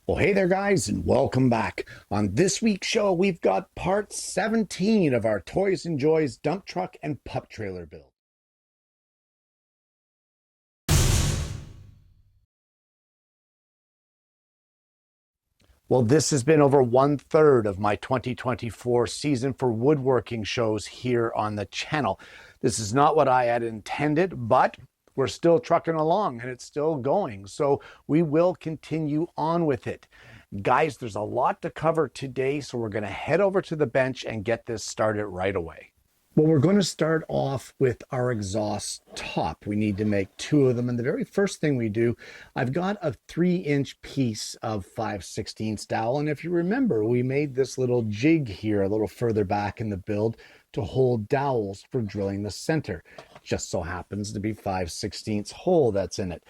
Well, hey there, guys, and welcome back. On this week's show, we've got part 17 of our Toys and Joys dump truck and pup trailer build. Well, this has been over 1/3 of my 2024 season for woodworking shows here on the channel. This is not what I had intended, but we're still trucking along and it's still going. So we will continue on with it. Guys, there's a lot to cover today, so we're going to head over to the bench and get this started right away. Well, we're going to start off with our exhaust top. We need to make two of them. And the very first thing we do, I've got a 3-inch piece of 5/16 dowel. And if you remember, we made this little jig here a little further back in the build to hold dowels for drilling the center. Just so happens to be 5/16 hole that's in it.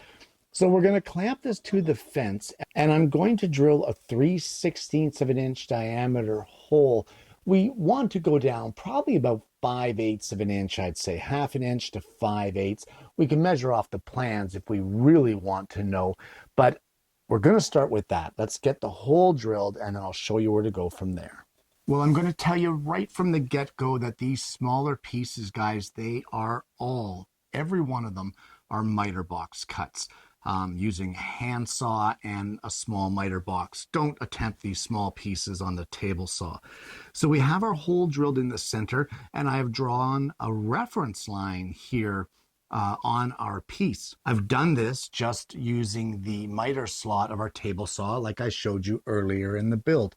So we're going to clamp this to the fence, and I'm going to drill a 3/16 of an inch diameter hole. We want to go down probably about 5/8 of an inch, I'd say 1/2 an inch to 5/8. We can measure off the plans if we really want to know, but we're going to start with that. Let's get the hole drilled, and then I'll show you where to go from there. Well, I'm going to tell you right from the get-go that these smaller pieces, guys, every one of them are miter box cuts. Using a handsaw and a small miter box. Don't attempt these small pieces on the table saw. So we have our hole drilled in the center, and I have drawn a reference line here on our piece. I've done this just using the miter slot of our table saw like I showed you earlier in the build.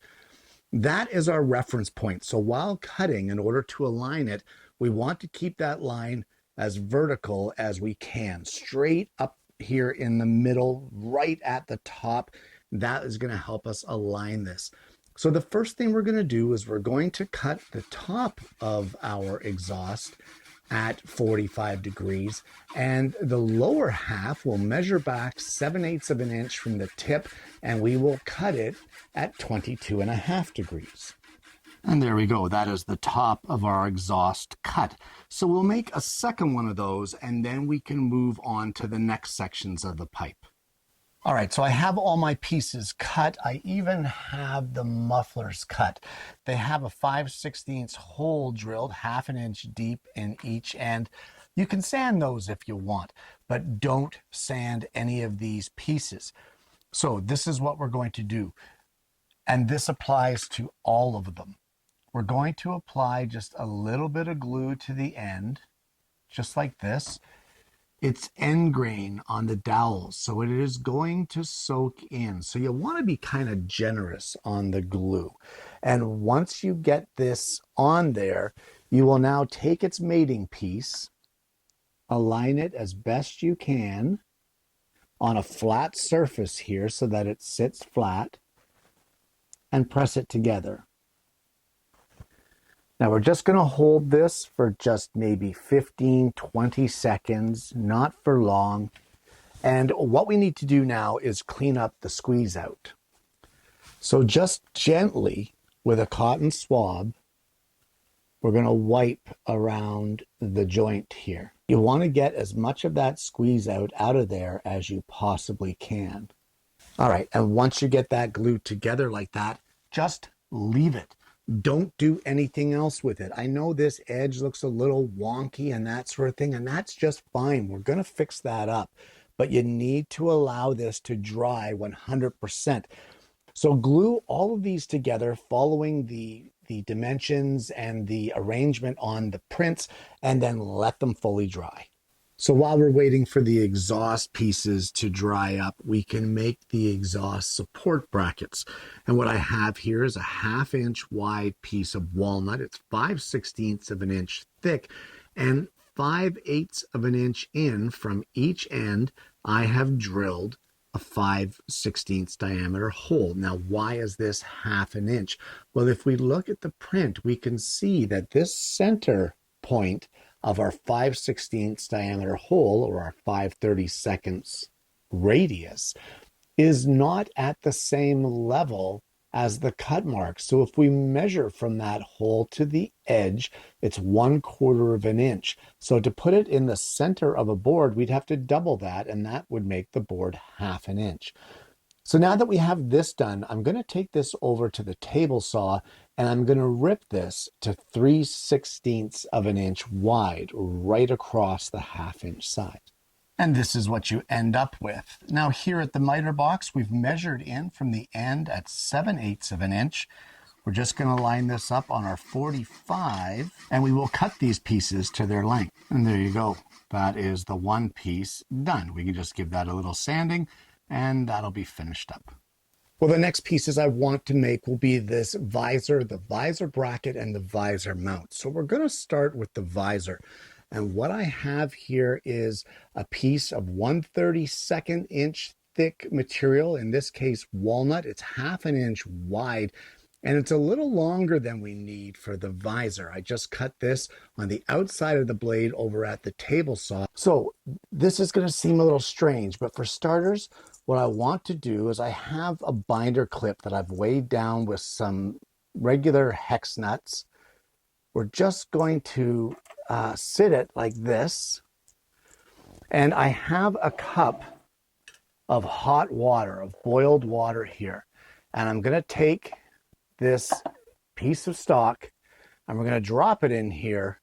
That is our reference point. So while cutting, in order to align it, we want to keep that line as vertical as we can, straight up here in the middle, right at the top. That is going to help us align this. So the first thing we're going to do is we're going to cut the top of our exhaust at 45 degrees, and the lower half will measure back 7/8 of an inch from the tip, and we will cut it at 22.5 degrees. And there we go. That is the top of our exhaust cut. So we'll make a second one of those, and then we can move on to the next sections of the pipe. All right, so I have all my pieces cut. I even have the mufflers cut. They have a 5/16 hole drilled 1/2 an inch deep in each end. You can sand those if you want, but don't sand any of these pieces. So this is what we're going to do. And this applies to all of them. We're going to apply just a little bit of glue to the end, just like this. It's end grain on the dowels, so it is going to soak in. So you want to be kind of generous on the glue. And once you get this on there, you will now take its mating piece, align it as best you can on a flat surface here so that it sits flat, and press it together. Now we're just going to hold this for just maybe 15-20 seconds, not for long. And what we need to do now is clean up the squeeze out. So just gently with a cotton swab, we're going to wipe around the joint here. You want to get as much of that squeeze out of there as you possibly can. All right, and once you get that glued together like that, just leave it. Don't do anything else with it. I know this edge looks a little wonky and that sort of thing, and that's just fine. We're going to fix that up, but you need to allow this to dry 100%. So glue all of these together following the dimensions and the arrangement on the prints, and then let them fully dry. So while we're waiting for the exhaust pieces to dry up, we can make the exhaust support brackets. And what I have here is a 1/2 inch wide piece of walnut. It's 5/16 of an inch thick, and 5/8 of an inch in from each end, I have drilled a 5/16 diameter hole. Now, why is this 1/2 an inch? Well, if we look at the print, we can see that this center point of our 5/16 diameter hole, or our 5/32 radius, is not at the same level as the cut mark. So if we measure from that hole to the edge, it's 1/4 of an inch. So to put it in the center of a board, we'd have to double that, and that would make the board 1/2 an inch. So now that we have this done, I'm going to take this over to the table saw and I'm going to rip this to 3/16 of an inch wide right across the 1/2 inch side. And this is what you end up with. Now here at the miter box, we've measured in from the end at 7/8 of an inch. We're just going to line this up on our 45 and we will cut these pieces to their length. And there you go. That is the one piece done. We can just give that a little sanding and that'll be finished up. Well, the next pieces I want to make will be this visor, the visor bracket, and the visor mount. So we're going to start with the visor. And what I have here is a piece of 1/32 inch thick material, in this case walnut. It's 1/2 inch wide. And it's a little longer than we need for the visor. I just cut this on the outside of the blade over at the table saw. So this is going to seem a little strange, but for starters, what I want to do is I have a binder clip that I've weighed down with some regular hex nuts. We're just going to sit it like this. And I have a cup of hot water, of boiled water here. And I'm going to take this piece of stock and we're going to drop it in here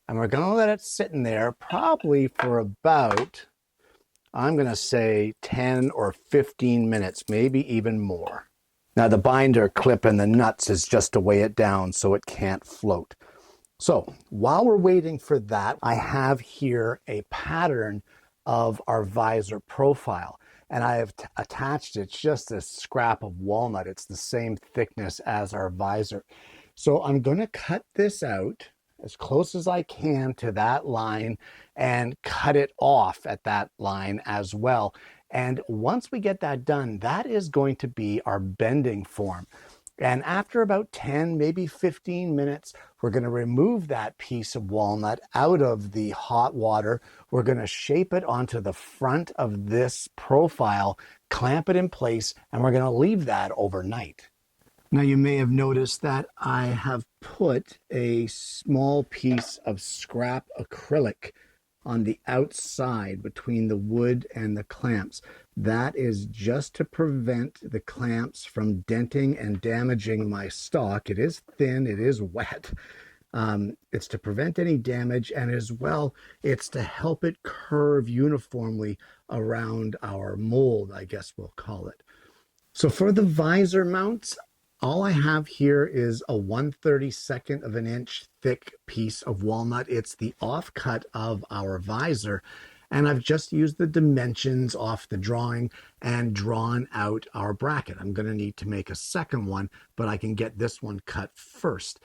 and we're going to let it sit in there probably for about, I'm going to say 10 or 15 minutes, maybe even more. Now the binder clip and the nuts is just to weigh it down so it can't float. So while we're waiting for that, I have here a pattern of our visor profile. And I have attached it, it's just a scrap of walnut. It's the same thickness as our visor. So I'm going to cut this out as close as I can to that line and cut it off at that line as well. And once we get that done, that is going to be our bending form. And after about 10, maybe 15 minutes, we're going to remove that piece of walnut out of the hot water. We're going to shape it onto the front of this profile, clamp it in place, and we're going to leave that overnight. Now you may have noticed that I have put a small piece of scrap acrylic on the outside between the wood and the clamps. That is just to prevent the clamps from denting and damaging my stock. It is thin, it is wet. It's to prevent any damage, and as well, it's to help it curve uniformly around our mold, I guess we'll call it. So for the visor mounts, all I have here is a 1/32 of an inch thick piece of walnut. It's the offcut of our visor. And I've just used the dimensions off the drawing and drawn out our bracket. I'm going to need to make a second one, but I can get this one cut first.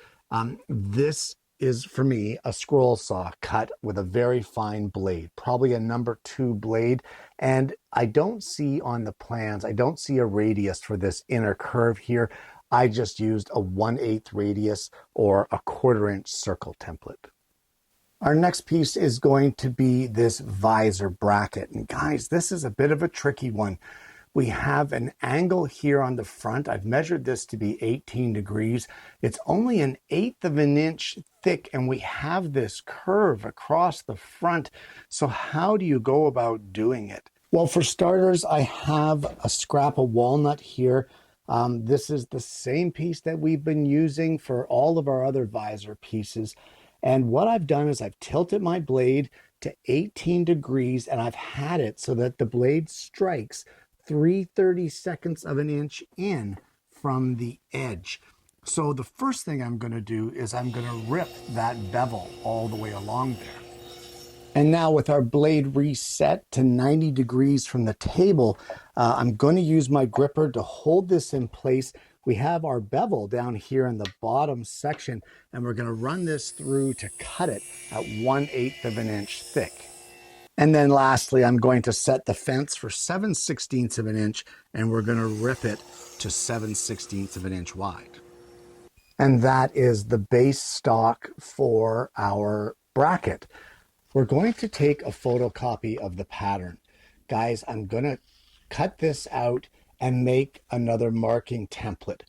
This is, for me, a scroll saw cut with a very fine blade, probably a number 2 blade. And I don't see on the plans, I don't see a radius for this inner curve here. I just used a 1/8 radius or a 1/4 inch circle template. Our next piece is going to be this visor bracket. And guys, this is a bit of a tricky one. We have an angle here on the front. I've measured this to be 18 degrees. It's only 1/8 of an inch thick, and we have this curve across the front. So how do you go about doing it? Well, for starters, I have a scrap of walnut here. This is the same piece that we've been using for all of our other visor pieces. And what I've done is I've tilted my blade to 18 degrees and I've had it so that the blade strikes 3/32 of an inch in from the edge. So the first thing I'm going to do is I'm going to rip that bevel all the way along there. And now with our blade reset to 90 degrees from the table, I'm going to use my gripper to hold this in place. We have our bevel down here in the bottom section, and we're going to run this through to cut it at 1/8 of an inch thick. And then lastly, I'm going to set the fence for 7/16 of an inch, and we're going to rip it to 7/16 of an inch wide. And that is the base stock for our bracket. We're going to take a photocopy of the pattern. Guys, I'm going to cut this out and make another marking template.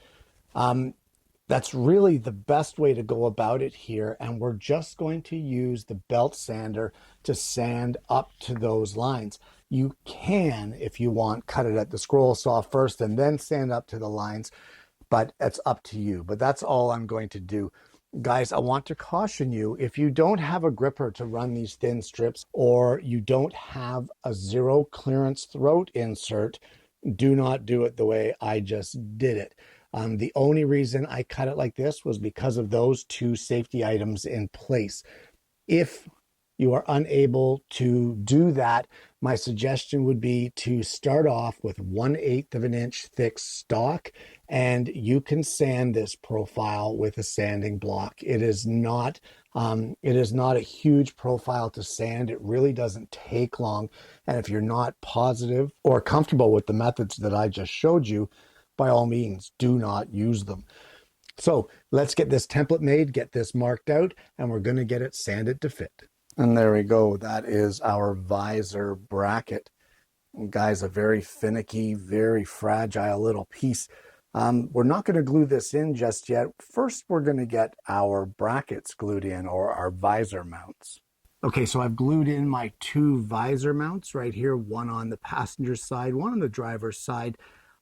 That's really the best way to go about it here. And we're just going to use the belt sander to sand up to those lines. You can, if you want, cut it at the scroll saw first and then sand up to the lines, but it's up to you. But that's all I'm going to do. Guys, I want to caution you, if you don't have a gripper to run these thin strips, or you don't have a zero clearance throat insert, do not do it the way I just did it. The only reason I cut it like this was because of those two safety items in place. If you are unable to do that, my suggestion would be to start off with 1/8 of an inch thick stock, and you can sand this profile with a sanding block. It is not a huge profile to sand. It really doesn't take long. And if you're not positive or comfortable with the methods that I just showed you, by all means, do not use them. So let's get this template made, get this marked out, and we're going to get it sanded to fit. And there we go. That is our visor bracket. And guys, a very finicky, very fragile little piece. We're not going to glue this in just yet. First, we're going to get our brackets glued in, or our visor mounts. Okay, so I've glued in my two visor mounts right here, one on the passenger side, one on the driver's side.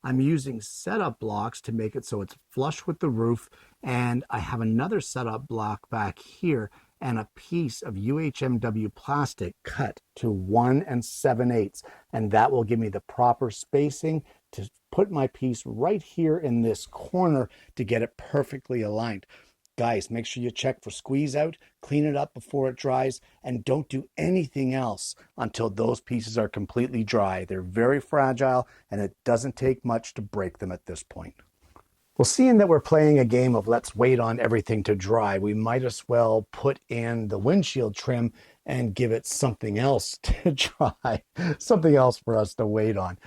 I'm using setup blocks to make it so it's flush with the roof, and I have another setup block back here and a piece of UHMW plastic cut to 1 7/8, and that will give me the proper spacing to put my piece right here in this corner to get it perfectly aligned. Guys, make sure you check for squeeze out, clean it up before it dries, and don't do anything else until those pieces are completely dry. They're very fragile, and it doesn't take much to break them at this point. Well, seeing that we're playing a game of let's wait on everything to dry, we might as well put in the windshield trim and give it something else to dry, something else for us to wait on.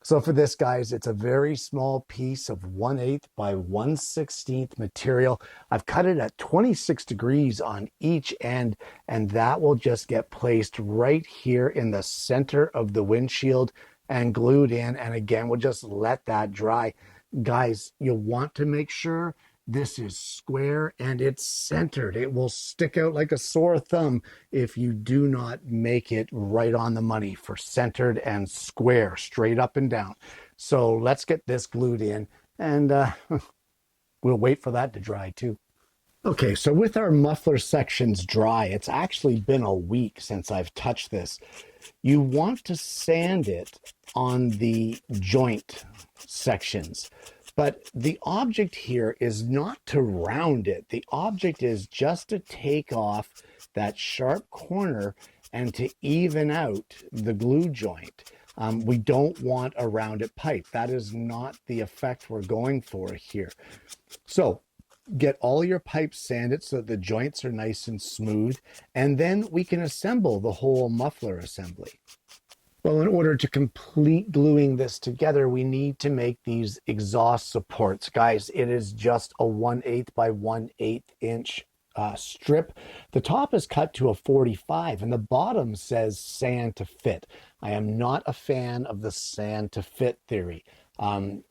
So for this, guys, it's a very small piece of 1/8 by 1/16 material. I've cut it at 26 degrees on each end, and that will just get placed right here in the center of the windshield and glued in. And again, we'll just let that dry. Guys, you'll want to make sure this is square and it's centered. It will stick out like a sore thumb if you do not make it right on the money for centered and square, straight up and down. So let's get this glued in, and we'll wait for that to dry too. Okay, so with our muffler sections dry, it's actually been a week since I've touched this. You want to sand it on the joint sections. But the object here is not to round it. The object is just to take off that sharp corner and to even out the glue joint. We don't want a rounded pipe. That is not the effect we're going for here. So get all your pipes sanded so that the joints are nice and smooth, and then we can assemble the whole muffler assembly. Well, in order to complete gluing this together, we need to make these exhaust supports. Guys, it is just a 1/8 by 1/8 inch strip. The top is cut to a 45 and the bottom says sand to fit. I am not a fan of the sand to fit theory.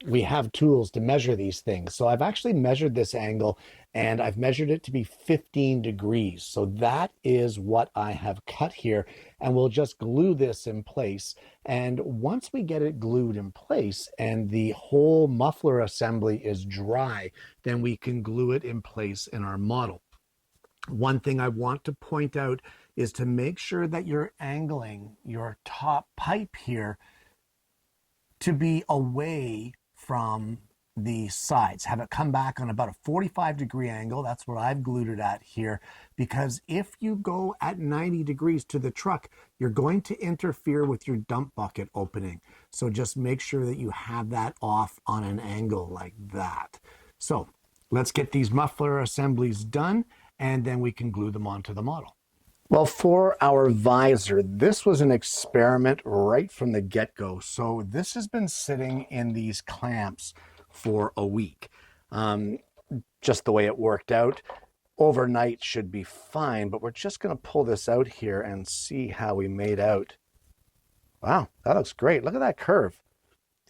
We have tools to measure these things. So I've actually measured this angle, and I've measured it to be 15 degrees. So that is what I have cut here, and we'll just glue this in place. And once we get it glued in place and the whole muffler assembly is dry, then we can glue it in place in our model. One thing I want to point out is to make sure that you're angling your top pipe here to be away from the sides. Have it come back on about a 45-degree angle. That's what I've glued it at here, because if you go at 90 degrees to the truck, you're going to interfere with your dump bucket opening. So just make sure that you have that off on an angle like that. So let's get these muffler assemblies done, and then we can glue them onto the model. Well, for our visor, this was an experiment right from the get-go. So this has been sitting in these clamps for a week. Just the way it worked out. Overnight should be fine, but we're just going to pull this out here and see how we made out. Wow, that looks great. Look at that curve.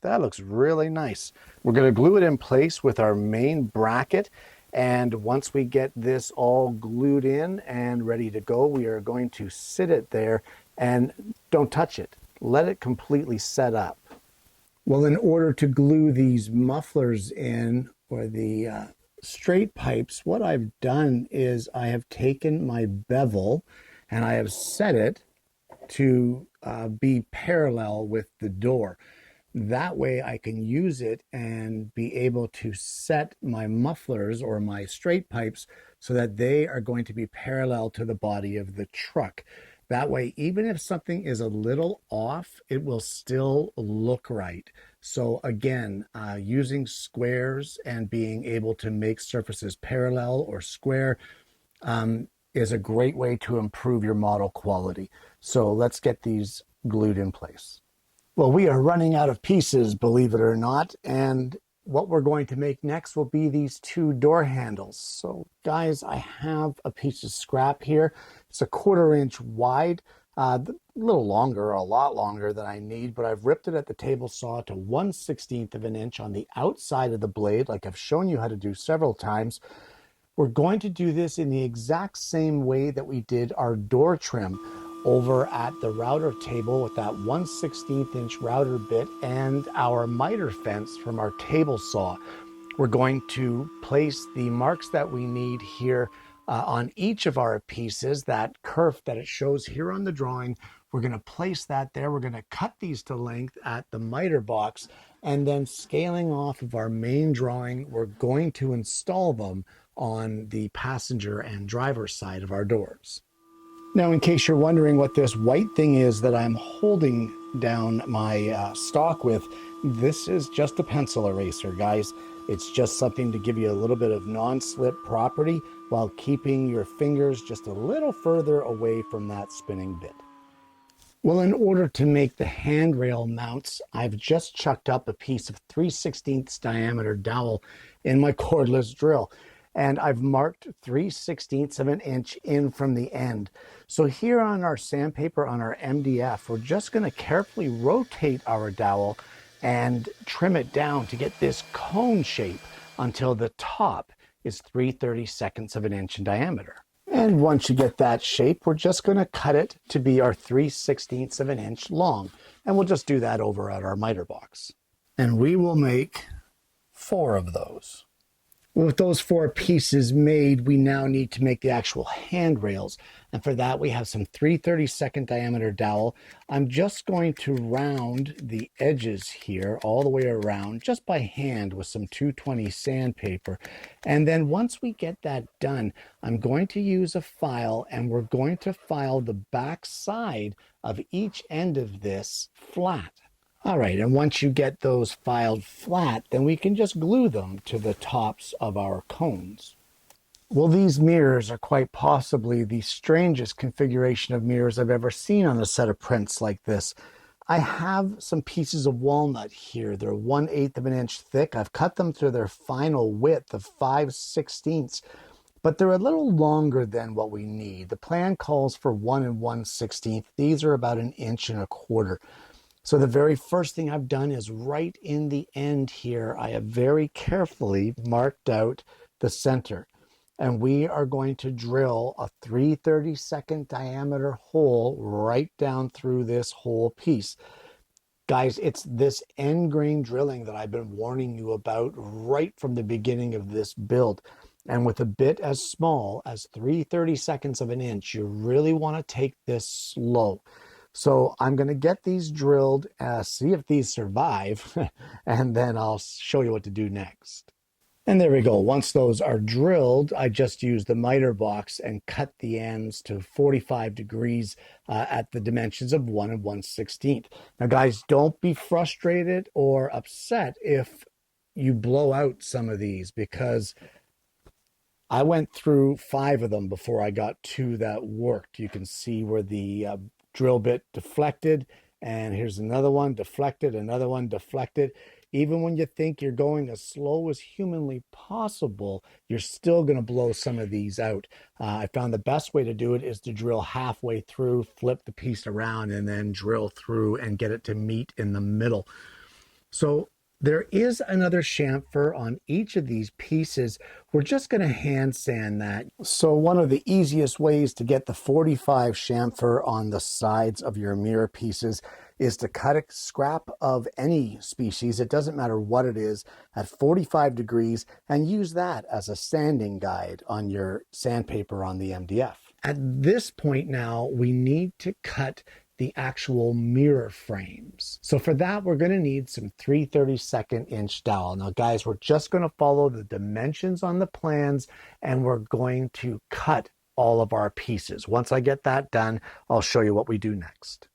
That looks really nice. We're going to glue it in place with our main bracket. And once we get this all glued in and ready to go, we are going to sit it there and don't touch it. let it completely set up. Well, in order to glue these mufflers in, or the straight pipes, what I've done is I have taken my bevel and I have set it to be parallel with the door. That way I can use it and be able to set my mufflers or my straight pipes so that they are going to be parallel to the body of the truck. That way, even if something is a little off, it will still look right. So again, using squares and being able to make surfaces parallel or square is a great way to improve your model quality. So let's get these glued in place. Well, we are running out of pieces, believe it or not, and what we're going to make next will be these two door handles. So guys, I have a piece of scrap here. It's a 1/4 inch wide, a little longer, a lot longer than I need, but I've ripped it at the table saw to 1/16 of an inch on the outside of the blade, like I've shown you how to do several times. We're going to do this in the exact same way that we did our door trim over at the router table with that 1/16 inch router bit and our miter fence from our table saw. We're going to place the marks that we need here on each of our pieces, that kerf that it shows here on the drawing. We're going to place that there. We're going to cut these to length at the miter box, and then scaling off of our main drawing, we're going to install them on the passenger and driver side of our doors. Now, in case you're wondering what this white thing is that I'm holding down my stock with, this is just a pencil eraser, guys. It's just something to give you a little bit of non-slip property while keeping your fingers just a little further away from that spinning bit. Well, in order to make the handrail mounts, I've just chucked up a piece of 3/16 diameter dowel in my cordless drill. And I've marked 3/16 of an inch in from the end. So here on our sandpaper, on our MDF, we're just going to carefully rotate our dowel and trim it down to get this cone shape until the top is 3/32 of an inch in diameter. And once you get that shape, we're just going to cut it to be our 3/16 of an inch long. And we'll just do that over at our miter box. And we will make 4 of those. With those 4 pieces made, we now need to make the actual handrails. And for that, we have some 3/32 diameter dowel. I'm just going to round the edges here all the way around just by hand with some 220 sandpaper. And then once we get that done, I'm going to use a file, and we're going to file the back side of each end of this flat. All right, and once you get those filed flat, then we can just glue them to the tops of our cones. Well, these mirrors are quite possibly the strangest configuration of mirrors I've ever seen on a set of prints like this. I have some pieces of walnut here. They're 1/8 of an inch thick. I've cut them to their final width of 5/16, but they're a little longer than what we need. The plan calls for 1 1/16. These are about 1 1/4 inches. So the very first thing I've done is right in the end here, I have very carefully marked out the center. And we are going to drill a 3/32 diameter hole right down through this whole piece. Guys, it's this end grain drilling that I've been warning you about right from the beginning of this build. And with a bit as small as 3/32 of an inch, you really want to take this slow. So I'm going to get these drilled, see if these survive, and then I'll show you what to do next. And there we go. Once those are drilled, I just use the miter box and cut the ends to 45 degrees at the dimensions of 1 1/16. Now, guys, don't be frustrated or upset if you blow out some of these, because I went through 5 of them before I got 2 that worked. You can see where the drill bit deflected, and here's another one deflected, another one deflected. Even when you think you're going as slow as humanly possible, you're still going to blow some of these out. I found the best way to do it is to drill halfway through, flip the piece around, and then drill through and get it to meet in the middle. So there is another chamfer on each of these pieces. We're just going to hand sand that. So one of the easiest ways to get the 45 chamfer on the sides of your mirror pieces is to cut a scrap of any species, it doesn't matter what it is, at 45 degrees and use that as a sanding guide on your sandpaper on the MDF. At this point now, we need to cut the actual mirror frames. So for that, we're going to need some 3/32 inch dowel. Now guys, we're just going to follow the dimensions on the plans and we're going to cut all of our pieces. Once I get that done, I'll show you what we do next.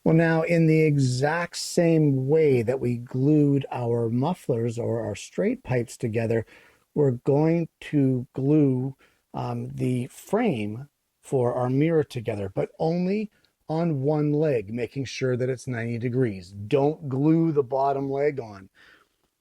Well, now in the exact same way that we glued our mufflers or our straight pipes together, we're going to glue the frame for our mirror together, but only on one leg, making sure that it's 90 degrees. Don't glue the bottom leg on.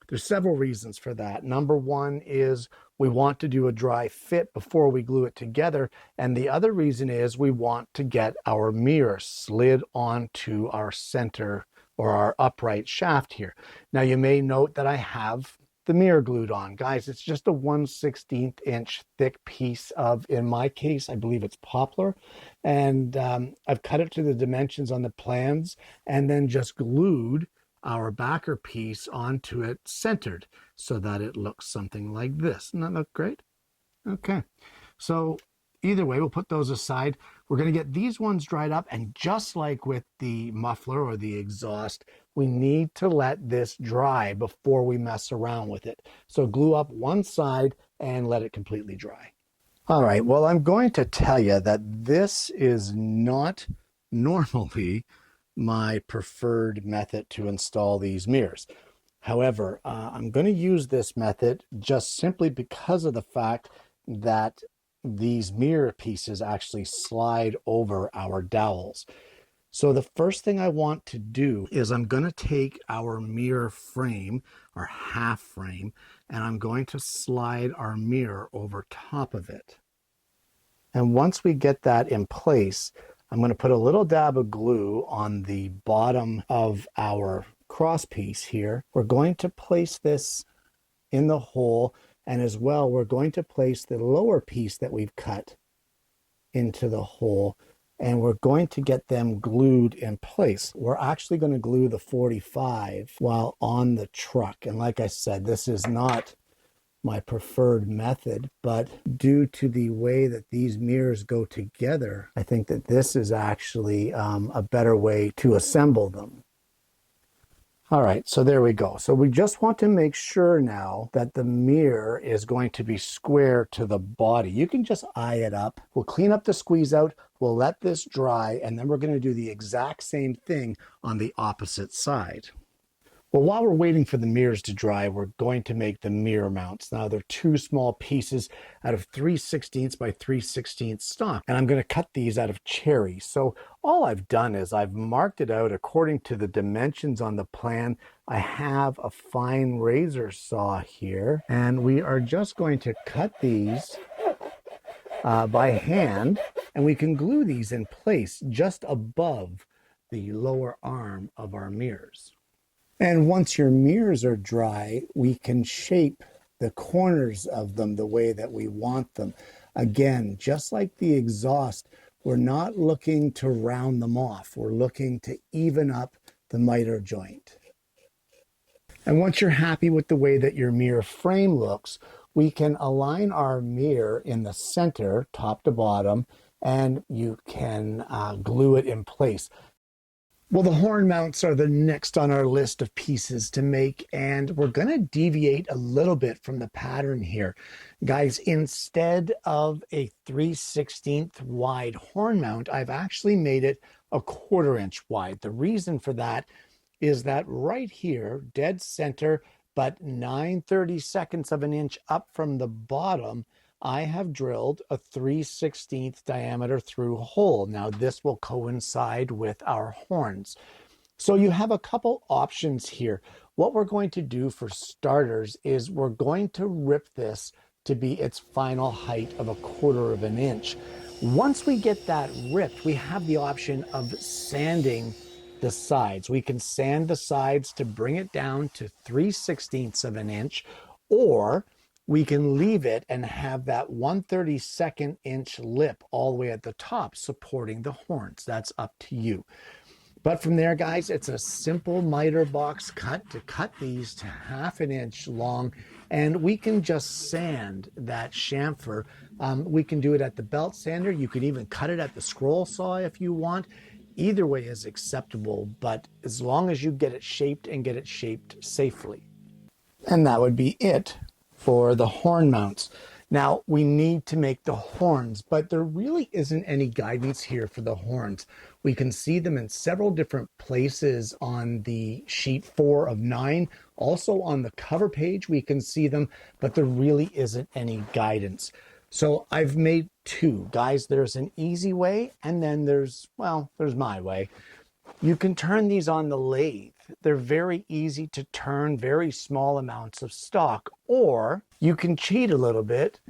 There's several reasons for that. Number one is we want to do a dry fit before we glue it together. And the other reason is we want to get our mirror slid onto our center or our upright shaft here. Now you may note that I have the mirror glued on. Guys, it's just a 1/16 inch thick piece of, in my case, I believe it's poplar. And I've cut it to the dimensions on the plans and then just glued our backer piece onto it centered so that it looks something like this. Doesn't that look great? Okay, so either way, we'll put those aside. We're going to get these ones dried up, and just like with the muffler or the exhaust, we need to let this dry before we mess around with it. So glue up one side and let it completely dry. All right, well, I'm going to tell you that this is not normally my preferred method to install these mirrors. However, I'm going to use this method just simply because of the fact that these mirror pieces actually slide over our dowels. So the first thing I want to do is I'm going to take our mirror frame, our half frame, and I'm going to slide our mirror over top of it. And once we get that in place, I'm going to put a little dab of glue on the bottom of our cross piece here. We're going to place this in the hole, and as well, we're going to place the lower piece that we've cut into the hole, and we're going to get them glued in place. We're actually going to glue the 45 while on the truck. And like I said, this is not my preferred method, but due to the way that these mirrors go together, I think that this is actually a better way to assemble them. All right, so there we go. So we just want to make sure now that the mirror is going to be square to the body. You can just eye it up. We'll clean up the squeeze out, we'll let this dry, and then we're going to do the exact same thing on the opposite side. Well, while we're waiting for the mirrors to dry, we're going to make the mirror mounts. Now, they're two small pieces out of 3/16 by 3/16 stock, and I'm going to cut these out of cherry. So all I've done is I've marked it out according to the dimensions on the plan. I have a fine razor saw here, and we are just going to cut these by hand, and we can glue these in place just above the lower arm of our mirrors. And once your mirrors are dry, we can shape the corners of them the way that we want them. Again, just like the exhaust, we're not looking to round them off. We're looking to even up the miter joint. And once you're happy with the way that your mirror frame looks, we can align our mirror in the center, top to bottom, and you can glue it in place. Well, the horn mounts are the next on our list of pieces to make, and we're going to deviate a little bit from the pattern here. Guys, instead of a 3/16 wide horn mount, I've actually made it a 1/4 inch wide. The reason for that is that right here, dead center, but 9/32 of an inch up from the bottom, I have drilled a 3/16 diameter through hole. Now this will coincide with our horns. So you have a couple options here. What we're going to do for starters is we're going to rip this to be its final height of a 1/4 of an inch. Once we get that ripped, we have the option of sanding the sides. We can sand the sides to bring it down to 3/16 of an inch, or we can leave it and have that 1/32 inch lip all the way at the top supporting the horns. That's up to you. But from there, guys, it's a simple miter box cut to cut these to 1/2 inch long, and we can just sand that chamfer. We can do it at the belt sander. You can even cut it at the scroll saw if you want. Either way is acceptable, but as long as you get it shaped and get it shaped safely. And that would be it for the horn mounts. Now we need to make the horns, but there really isn't any guidance here for the horns. We can see them in several different places on the sheet 4 of 9. Also on the cover page, we can see them, but there really isn't any guidance. So I've made 2. Guys, there's an easy way, and then there's my way. You can turn these on the lathe. They're very easy to turn, very small amounts of stock. Or you can cheat a little bit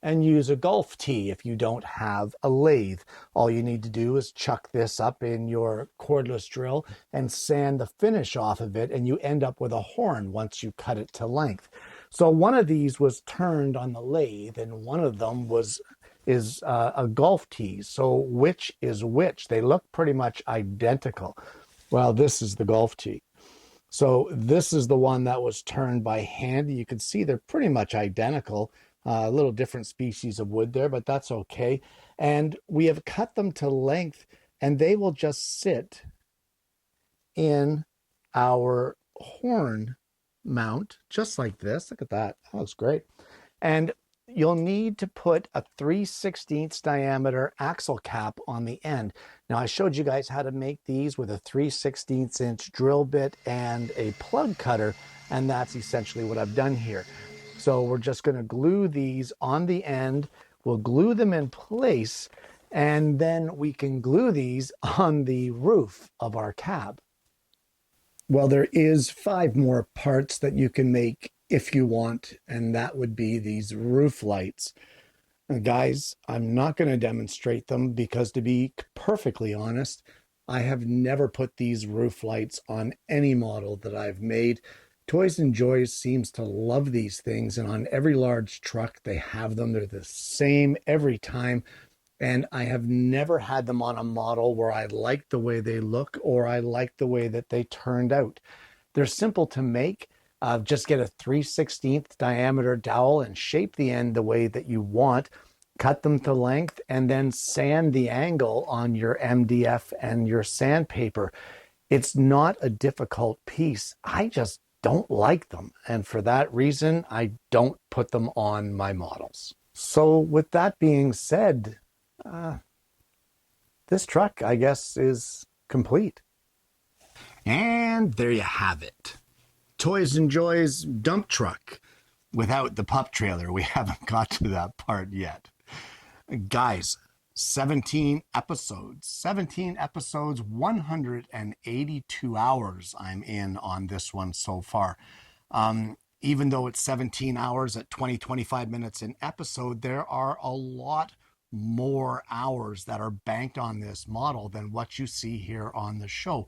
and use a golf tee if you don't have a lathe. All you need to do is chuck this up in your cordless drill and sand the finish off of it, and you end up with a horn once you cut it to length. So one of these was turned on the lathe, and one of them is a golf tee. So which is which? They look pretty much identical. Well, this is the golf tee. So this is the one that was turned by hand. You can see they're pretty much identical. A little different species of wood there, but that's okay. And we have cut them to length, and they will just sit in our horn mount, just like this. Look at that. That looks great. And you'll need to put a 3/16 diameter axle cap on the end. Now, I showed you guys how to make these with a 3/16 inch drill bit and a plug cutter, and that's essentially what I've done here. So we're just going to glue these on the end. We'll glue them in place, and then we can glue these on the roof of our cab. Well, there is 5 more parts that you can make if you want, and that would be these roof lights. And guys, I'm not going to demonstrate them because, to be perfectly honest, I have never put these roof lights on any model that I've made. Toys and Joys seems to love these things, and on every large truck they have them. They're the same every time, and I have never had them on a model where I like the way they look or I like the way that they turned out. They're simple to make. Just get a 3/16 diameter dowel and shape the end the way that you want. Cut them to length and then sand the angle on your MDF and your sandpaper. It's not a difficult piece. I just don't like them. And for that reason, I don't put them on my models. So with that being said, this truck, I guess, is complete. And there you have it. Toys and Joys dump truck without the pup trailer. We haven't got to that part yet. Guys, 17 episodes, 182 hours I'm in on this one so far. Even though it's 17 hours at 25 minutes an episode, there are a lot more hours that are banked on this model than what you see here on the show.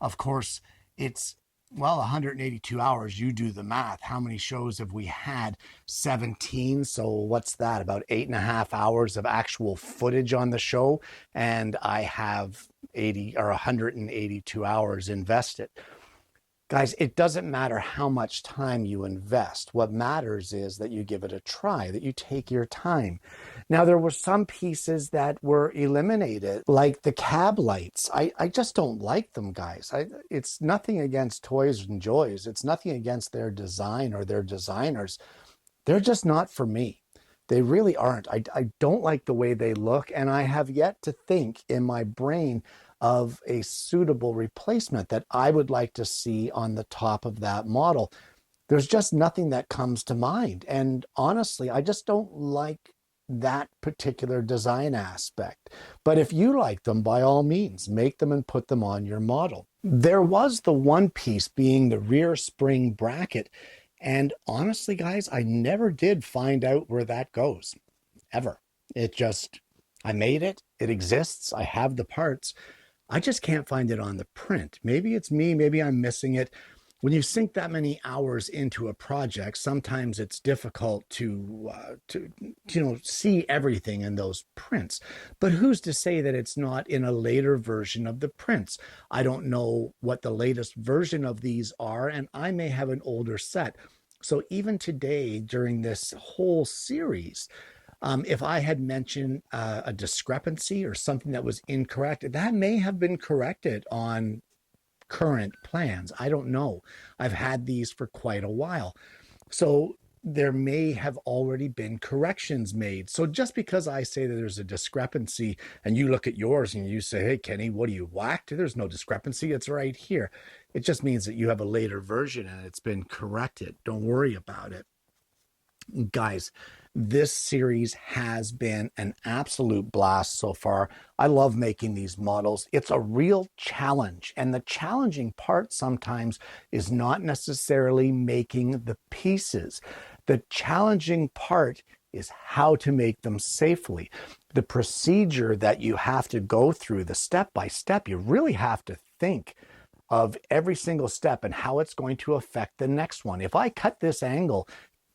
Of course, it's 182 hours, you do the math. How many shows have we had? 17. So what's that? About 8.5 hours of actual footage on the show. And I have 182 hours invested. Guys, it doesn't matter how much time you invest. What matters is that you give it a try, that you take your time. Now, there were some pieces that were eliminated, like the cab lights. I just don't like them, guys. It's nothing against Toys and Joys. It's nothing against their design or their designers. They're just not for me. They really aren't. I don't like the way they look, and I have yet to think in my brain of a suitable replacement that I would like to see on the top of that model. There's just nothing that comes to mind. And honestly, I just don't like that particular design aspect. But if you like them, by all means, make them and put them on your model. There was the one piece being the rear spring bracket. And honestly, guys, I never did find out where that goes, ever. I made it, it exists, I have the parts. I just can't find it on the print. Maybe it's me, maybe I'm missing it. When you sink that many hours into a project, sometimes it's difficult to see everything in those prints. But who's to say that it's not in a later version of the prints? I don't know what the latest version of these are, and I may have an older set. So even today, during this whole series, if I had mentioned a discrepancy or something that was incorrect, that may have been corrected on current plans. I don't know. I've had these for quite a while. So there may have already been corrections made. So just because I say that there's a discrepancy and you look at yours and you say, hey, Kenny, what are you whacked? There's no discrepancy. It's right here. It just means that you have a later version and it's been corrected. Don't worry about it. Guys, this series has been an absolute blast so far. I love making these models. It's a real challenge, and the challenging part sometimes is not necessarily making the pieces. The challenging part is how to make them safely. The procedure that you have to go through, the step by step, you really have to think of every single step and how it's going to affect the next one. If I cut this angle,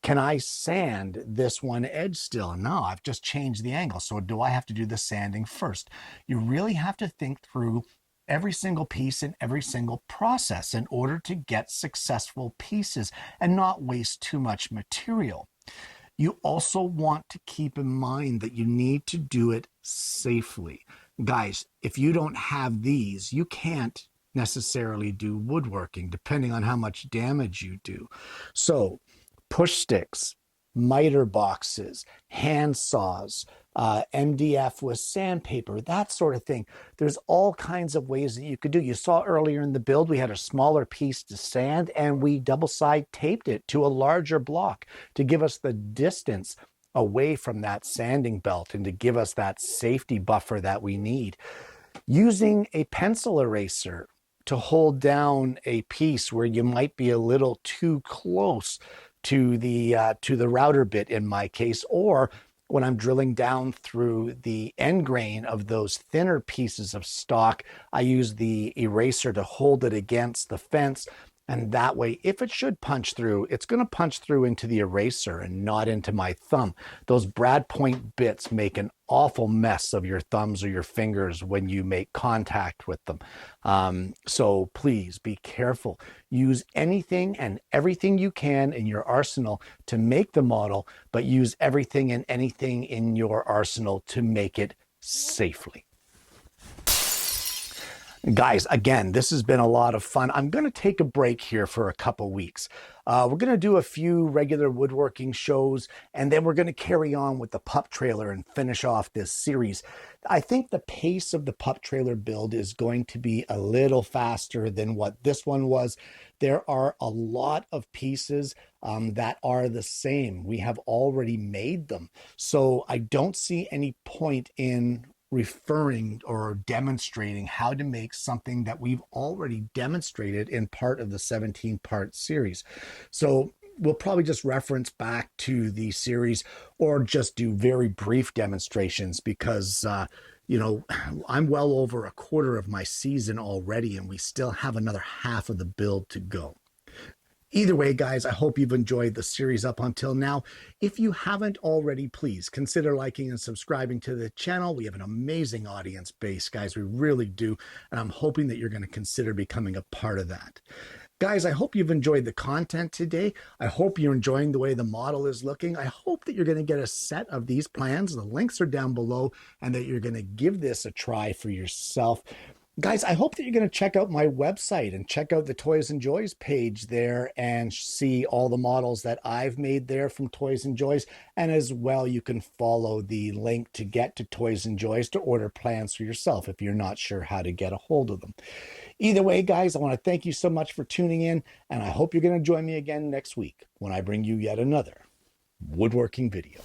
can I sand this one edge still? No, I've just changed the angle. So do I have to do the sanding first? You really have to think through every single piece and every single process in order to get successful pieces and not waste too much material. You also want to keep in mind that you need to do it safely. Guys, if you don't have these, you can't necessarily do woodworking, depending on how much damage you do. So push sticks, miter boxes, hand saws, MDF with sandpaper, that sort of thing. There's all kinds of ways that you could do. You saw earlier in the build, we had a smaller piece to sand and we double side taped it to a larger block to give us the distance away from that sanding belt and to give us that safety buffer that we need. Using a pencil eraser to hold down a piece where you might be a little too close to the router bit in my case, or when I'm drilling down through the end grain of those thinner pieces of stock, I use the eraser to hold it against the fence. And that way, if it should punch through, it's going to punch through into the eraser and not into my thumb. Those brad point bits make an awful mess of your thumbs or your fingers when you make contact with them. So please be careful. Use anything and everything you can in your arsenal to make the model, but use everything and anything in your arsenal to make it safely. Guys, again, this has been a lot of fun. I'm going to take a break here for a couple weeks. We're going to do a few regular woodworking shows, and then we're going to carry on with the pup trailer and finish off this series. I think the pace of the pup trailer build is going to be a little faster than what this one was. There are a lot of pieces that are the same. We have already made them. So I don't see any point in referring or demonstrating how to make something that we've already demonstrated in part of the 17-part series. So we'll probably just reference back to the series or just do very brief demonstrations because, I'm well over a quarter of my season already and we still have another half of the build to go. Either way, guys, I hope you've enjoyed the series up until now. If you haven't already, please consider liking and subscribing to the channel. We have an amazing audience base, guys. We really do. And I'm hoping that you're going to consider becoming a part of that. Guys, I hope you've enjoyed the content today. I hope you're enjoying the way the model is looking. I hope that you're going to get a set of these plans. The links are down below and that you're going to give this a try for yourself. Guys, I hope that you're going to check out my website and check out the Toys and Joys page there and see all the models that I've made there from Toys and Joys. And as well, you can follow the link to get to Toys and Joys to order plans for yourself if you're not sure how to get a hold of them. Either way, guys, I want to thank you so much for tuning in, and I hope you're going to join me again next week when I bring you yet another woodworking video.